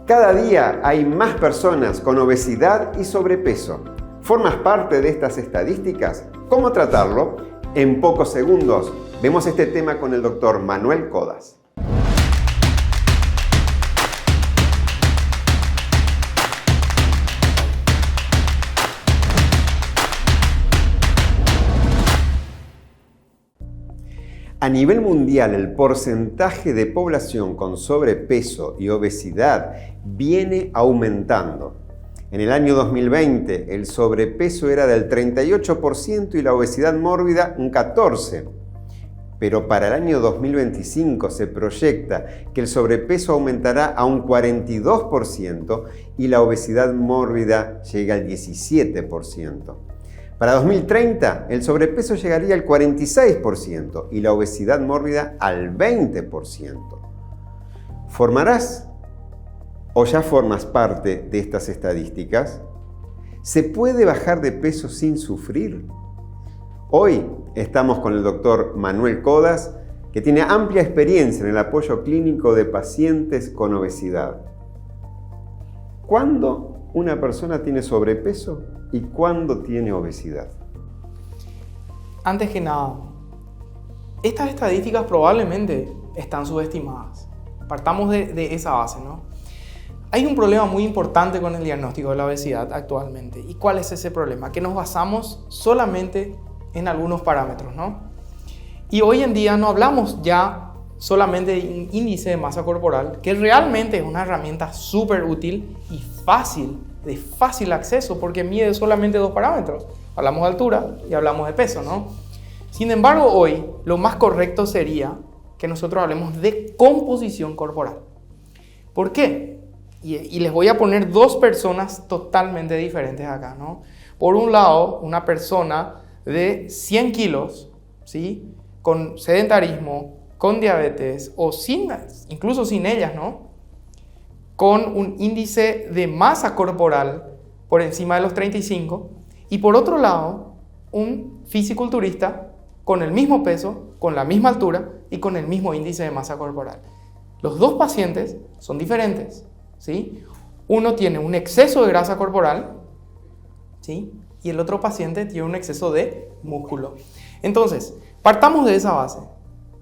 Cada día hay más personas con obesidad y sobrepeso. ¿Formas parte de estas estadísticas? ¿Cómo tratarlo? En pocos segundos vemos este tema con el doctor Manuel Codas. A nivel mundial, el porcentaje de población con sobrepeso y obesidad viene aumentando. En el año 2020, el sobrepeso era del 38% y la obesidad mórbida un 14%. Pero para el año 2025 se proyecta que el sobrepeso aumentará a un 42% y la obesidad mórbida llega al 17%. Para 2030, el sobrepeso llegaría al 46% y la obesidad mórbida al 20%. ¿Formarás o ya formas parte de estas estadísticas? ¿Se puede bajar de peso sin sufrir? Hoy estamos con el doctor Manuel Codas, que tiene amplia experiencia en el apoyo clínico de pacientes con obesidad. ¿Cuándo una persona tiene sobrepeso y cuándo tiene obesidad? Antes que nada, estas estadísticas probablemente están subestimadas. Partamos de esa base, ¿no? Hay un problema muy importante con el diagnóstico de la obesidad actualmente. ¿Y cuál es ese problema? Que nos basamos solamente en algunos parámetros, ¿no? Y hoy en día no hablamos ya solamente de índice de masa corporal, que realmente es una herramienta súper útil y de fácil acceso, porque mide solamente dos parámetros. Hablamos de altura y hablamos de peso, ¿no? Sin embargo, hoy lo más correcto sería que nosotros hablemos de composición corporal. ¿Por qué? Y les voy a poner dos personas totalmente diferentes acá, ¿no? Por un lado, una persona de 100 kilos, ¿sí? Con sedentarismo, con diabetes o incluso sin ellas, ¿no? Con un índice de masa corporal por encima de los 35, y por otro lado, un fisiculturista con el mismo peso, con la misma altura y con el mismo índice de masa corporal. Los dos pacientes son diferentes, ¿sí? Uno tiene un exceso de grasa corporal, ¿sí? Y el otro paciente tiene un exceso de músculo. Entonces, partamos de esa base,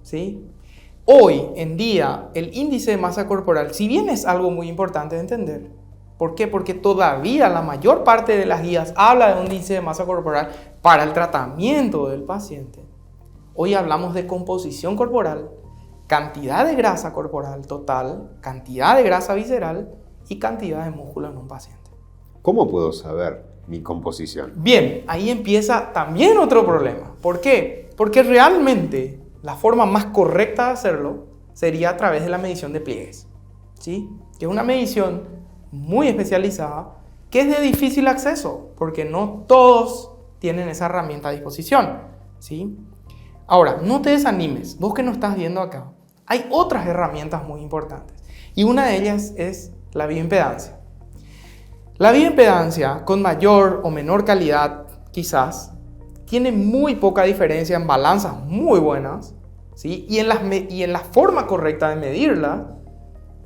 ¿sí? Hoy en día, el índice de masa corporal, si bien es algo muy importante de entender, ¿por qué? Porque todavía la mayor parte de las guías habla de un índice de masa corporal para el tratamiento del paciente. Hoy hablamos de composición corporal, cantidad de grasa corporal total, cantidad de grasa visceral y cantidad de músculo en un paciente. ¿Cómo puedo saber mi composición? Bien, ahí empieza también otro problema. ¿Por qué? Porque realmente la forma más correcta de hacerlo sería a través de la medición de pliegues, ¿sí? Que es una medición muy especializada que es de difícil acceso porque no todos tienen esa herramienta a disposición, ¿sí? Ahora, no te desanimes, vos que nos estás viendo acá, hay otras herramientas muy importantes y una de ellas es la bioimpedancia. La bioimpedancia, con mayor o menor calidad quizás, tiene muy poca diferencia en balanzas muy buenas, ¿sí? Y en la forma correcta de medirla,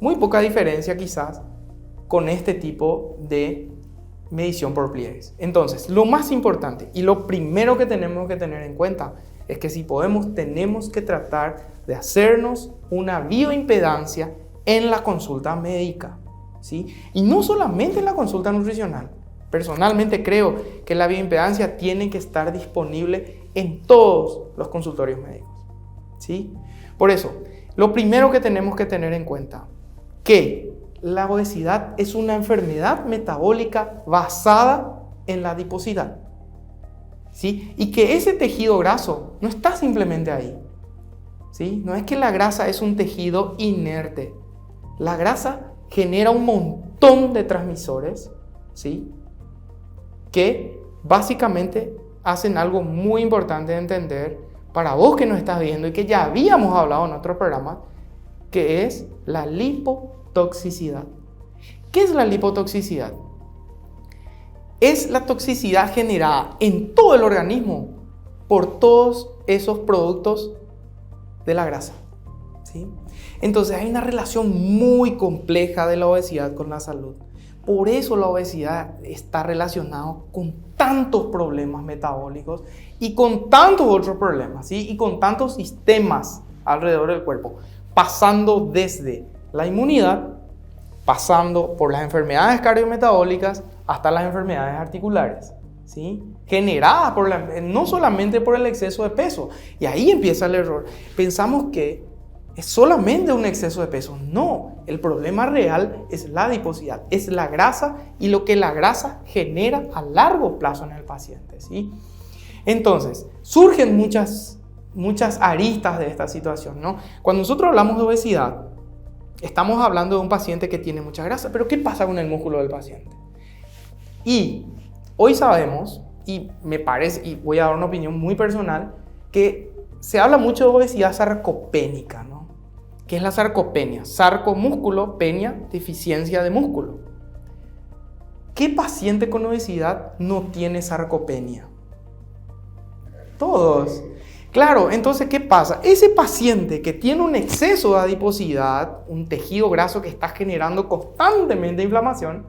muy poca diferencia quizás con este tipo de medición por pliegues. Entonces, lo más importante y lo primero que tenemos que tener en cuenta es que si podemos, tenemos que tratar de hacernos una bioimpedancia en la consulta médica, ¿sí? Y no solamente en la consulta nutricional. Personalmente creo que la bioimpedancia tiene que estar disponible en todos los consultorios médicos, ¿sí? Por eso, lo primero que tenemos que tener en cuenta que la obesidad es una enfermedad metabólica basada en la adiposidad, ¿sí? Y que ese tejido graso no está simplemente ahí, ¿sí? No es que la grasa es un tejido inerte. La grasa genera un montón de transmisores, ¿sí? Que básicamente hacen algo muy importante de entender para vos que nos estás viendo y que ya habíamos hablado en otro programa, que es la lipotoxicidad. ¿Qué es la lipotoxicidad? Es la toxicidad generada en todo el organismo por todos esos productos de la grasa, ¿sí? Entonces hay una relación muy compleja de la obesidad con la salud. Por eso la obesidad está relacionada con tantos problemas metabólicos y con tantos otros problemas, ¿sí? Y con tantos sistemas alrededor del cuerpo, pasando desde la inmunidad, pasando por las enfermedades cardiometabólicas hasta las enfermedades articulares, ¿sí? Generadas no solamente por el exceso de peso. Y ahí empieza el error. Pensamos que es solamente un exceso de peso. No, el problema real es la adiposidad, es la grasa y lo que la grasa genera a largo plazo en el paciente, ¿sí? Entonces, surgen muchas aristas de esta situación, ¿no? Cuando nosotros hablamos de obesidad, estamos hablando de un paciente que tiene mucha grasa, pero ¿qué pasa con el músculo del paciente? Y hoy sabemos, y me parece, y voy a dar una opinión muy personal, que se habla mucho de obesidad sarcopénica, ¿no? ¿Qué es la sarcopenia? Sarco, músculo, penia, deficiencia de músculo. ¿Qué paciente con obesidad no tiene sarcopenia? Todos. Claro, entonces, ¿qué pasa? Ese paciente que tiene un exceso de adiposidad, un tejido graso que está generando constantemente inflamación,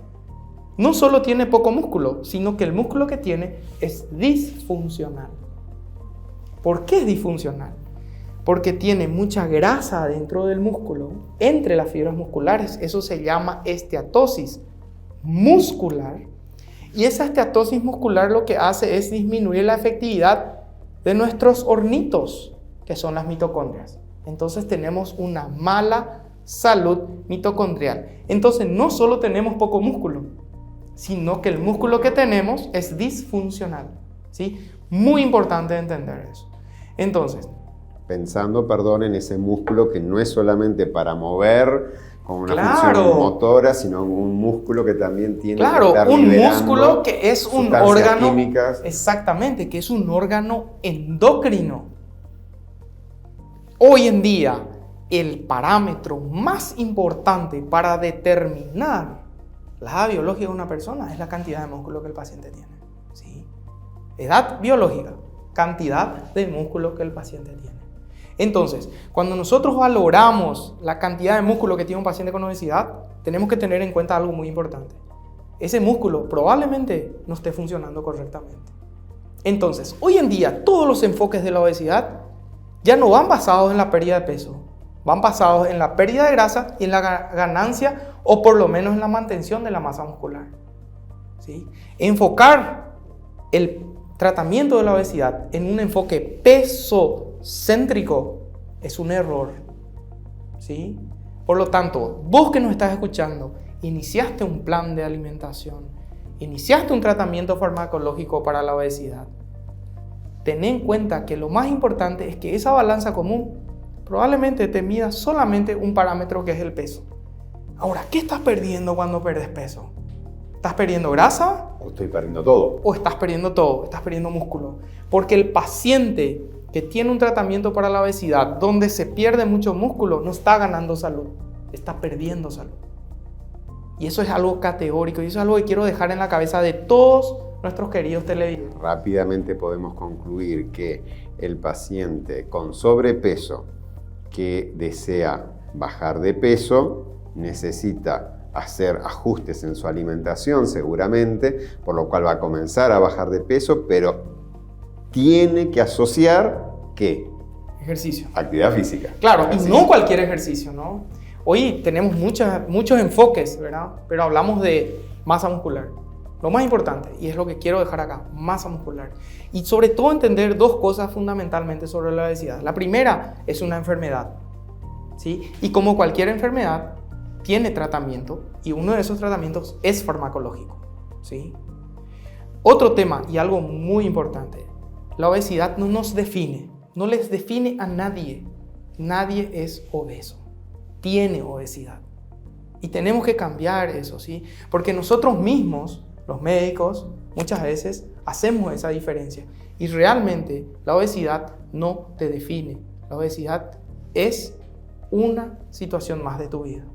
no solo tiene poco músculo, sino que el músculo que tiene es disfuncional. ¿Por qué es disfuncional? Porque tiene mucha grasa dentro del músculo, entre las fibras musculares. Eso se llama esteatosis muscular. Y esa esteatosis muscular lo que hace es disminuir la efectividad de nuestros ornitos, que son las mitocondrias. Entonces tenemos una mala salud mitocondrial. Entonces no solo tenemos poco músculo, sino que el músculo que tenemos es disfuncional, ¿sí? Muy importante entender eso. Entonces, pensando, perdón, en ese músculo que no es solamente para mover con una claro, función motora, sino un músculo que también tiene claro, que estar un liberando músculo que es un sustancias órgano químicas. Exactamente, que es un órgano endocrino. Hoy en día, el parámetro más importante para determinar la edad biológica de una persona es la cantidad de músculo que el paciente tiene, ¿sí? Edad biológica, cantidad de músculo que el paciente tiene. Entonces, cuando nosotros valoramos la cantidad de músculo que tiene un paciente con obesidad, tenemos que tener en cuenta algo muy importante. Ese músculo probablemente no esté funcionando correctamente. Entonces, hoy en día, todos los enfoques de la obesidad ya no van basados en la pérdida de peso, van basados en la pérdida de grasa y en la ganancia o por lo menos en la mantención de la masa muscular, ¿sí? Enfocar el tratamiento de la obesidad en un enfoque pesocéntrico es un error, ¿sí? Por lo tanto, vos que nos estás escuchando, iniciaste un plan de alimentación, iniciaste un tratamiento farmacológico para la obesidad. Ten en cuenta que lo más importante es que esa balanza común probablemente te mida solamente un parámetro que es el peso. Ahora, ¿qué estás perdiendo cuando perdes peso? ¿Estás perdiendo grasa? ¿O estoy perdiendo todo? ¿O estás perdiendo todo? ¿Estás perdiendo músculo? Porque el paciente que tiene un tratamiento para la obesidad donde se pierde mucho músculo no está ganando salud, está perdiendo salud. Y eso es algo categórico y eso es algo que quiero dejar en la cabeza de todos nuestros queridos televidentes. Rápidamente podemos concluir que el paciente con sobrepeso que desea bajar de peso necesita hacer ajustes en su alimentación seguramente, por lo cual va a comenzar a bajar de peso, pero tiene que asociar ¿qué? Ejercicio. Actividad física. Claro, Ejercicio. y no cualquier ejercicio, ¿no? Hoy tenemos muchos enfoques, ¿verdad? Pero hablamos de masa muscular. Lo más importante, y es lo que quiero dejar acá, masa muscular. Y sobre todo entender dos cosas fundamentalmente sobre la obesidad. La primera es una enfermedad, ¿sí? Y como cualquier enfermedad, tiene tratamiento y uno de esos tratamientos es farmacológico, ¿sí? Otro tema y algo muy importante, la obesidad no nos define, no les define a nadie. Nadie es obeso, tiene obesidad. Y tenemos que cambiar eso, ¿sí? Porque nosotros mismos, los médicos, muchas veces hacemos esa diferencia. Y realmente la obesidad no te define. La obesidad es una situación más de tu vida,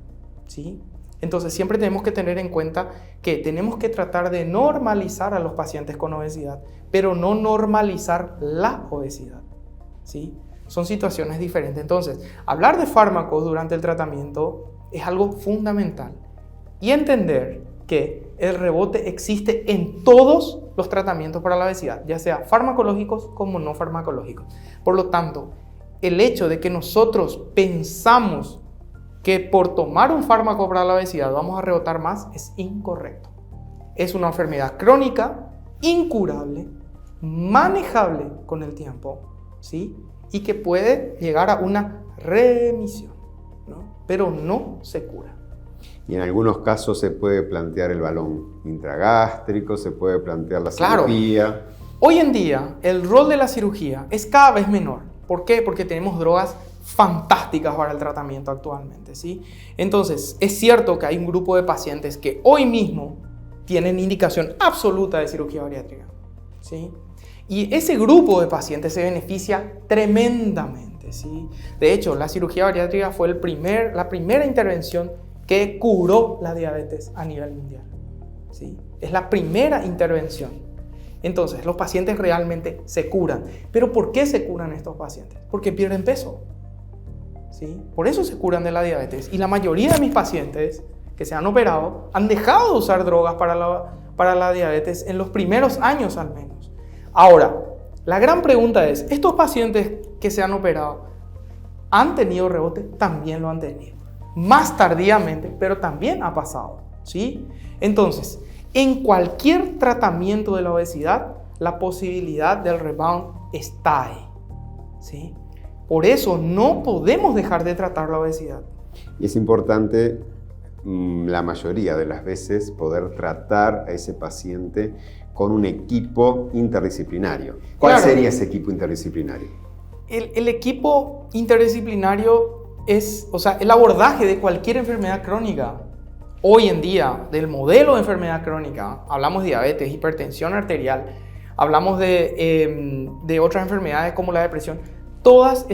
¿sí? Entonces siempre tenemos que tener en cuenta que tenemos que tratar de normalizar a los pacientes con obesidad, pero no normalizar la obesidad, ¿sí? son situaciones diferentes. Entonces, hablar de fármacos durante el tratamiento es algo fundamental y entender que el rebote existe en todos los tratamientos para la obesidad, ya sea farmacológicos como no farmacológicos. Por lo tanto, el hecho de que nosotros pensamos que por tomar un fármaco para la obesidad vamos a rebotar más es incorrecto. Es una enfermedad crónica, incurable, manejable con el tiempo, ¿sí? Y que puede llegar a una remisión, ¿no? Pero no se cura. Y en algunos casos se puede plantear el balón intragástrico, se puede plantear la cirugía. Hoy en día el rol de la cirugía es cada vez menor. ¿Por qué? Porque tenemos drogas fantásticas para el tratamiento actualmente, ¿sí? Entonces, es cierto que hay un grupo de pacientes que hoy mismo tienen indicación absoluta de cirugía bariátrica, ¿sí? Y ese grupo de pacientes se beneficia tremendamente, ¿sí? De hecho, la cirugía bariátrica fue la primera intervención que curó la diabetes a nivel mundial, ¿sí? Es la primera intervención. Entonces, los pacientes realmente se curan. ¿Pero por qué se curan estos pacientes? Porque pierden peso, ¿sí? Por eso se curan de la diabetes. Y la mayoría de mis pacientes que se han operado han dejado de usar drogas para la diabetes en los primeros años al menos. Ahora, la gran pregunta es, ¿estos pacientes que se han operado han tenido rebote? También lo han tenido. Más tardíamente, pero también ha pasado, ¿sí? Entonces, en cualquier tratamiento de la obesidad, la posibilidad del rebound está ahí, ¿sí? Por eso no podemos dejar de tratar la obesidad. Y es importante, la mayoría de las veces, poder tratar a ese paciente con un equipo interdisciplinario. ¿Cuál sería ese equipo interdisciplinario? El equipo interdisciplinario es, el abordaje de cualquier enfermedad crónica. Hoy en día, del modelo de enfermedad crónica, hablamos de diabetes, hipertensión arterial, hablamos de otras enfermedades como la depresión. Todas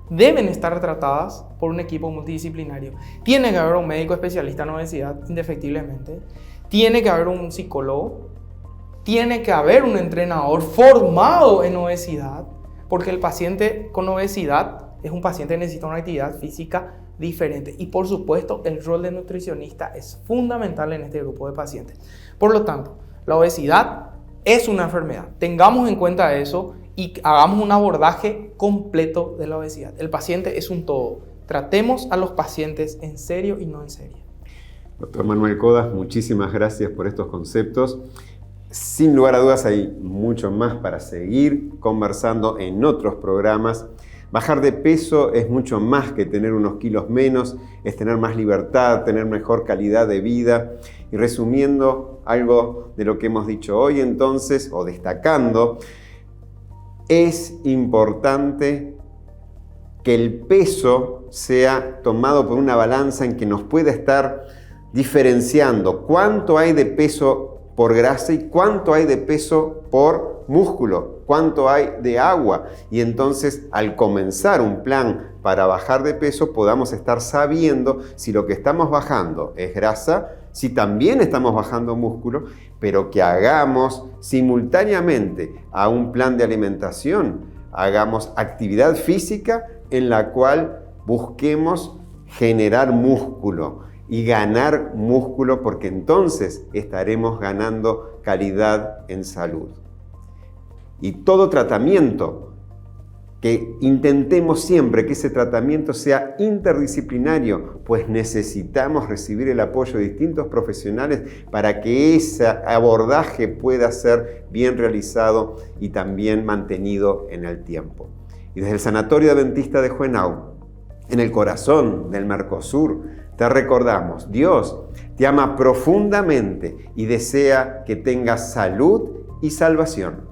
deben estar tratadas por un equipo multidisciplinario. Tiene que haber un médico especialista en obesidad, indefectiblemente. Tiene que haber un psicólogo. Tiene que haber un entrenador formado en obesidad, porque el paciente con obesidad es un paciente que necesita una actividad física diferente. Y por supuesto, el rol de nutricionista es fundamental en este grupo de pacientes. Por lo tanto, la obesidad es una enfermedad. Tengamos en cuenta eso y hagamos un abordaje completo de la obesidad. El paciente es un todo. Tratemos a los pacientes en serio y no en serio. Doctor Manuel Codas, muchísimas gracias por estos conceptos. Sin lugar a dudas hay mucho más para seguir conversando en otros programas. Bajar de peso es mucho más que tener unos kilos menos, es tener más libertad, tener mejor calidad de vida. Y resumiendo algo de lo que hemos dicho hoy entonces, o destacando, es importante que el peso sea tomado por una balanza en que nos pueda estar diferenciando cuánto hay de peso por grasa y cuánto hay de peso por músculo, cuánto hay de agua. Y entonces, al comenzar un plan para bajar de peso, podamos estar sabiendo si lo que estamos bajando es grasa, si también estamos bajando músculo, pero que hagamos simultáneamente a un plan de alimentación, hagamos actividad física en la cual busquemos generar músculo y ganar músculo, porque entonces estaremos ganando calidad en salud. Y todo tratamiento, que intentemos siempre que ese tratamiento sea interdisciplinario, pues necesitamos recibir el apoyo de distintos profesionales para que ese abordaje pueda ser bien realizado y también mantenido en el tiempo. Y desde el Sanatorio Adventista de Juvenau, en el corazón del Mercosur, te recordamos, Dios te ama profundamente y desea que tengas salud y salvación.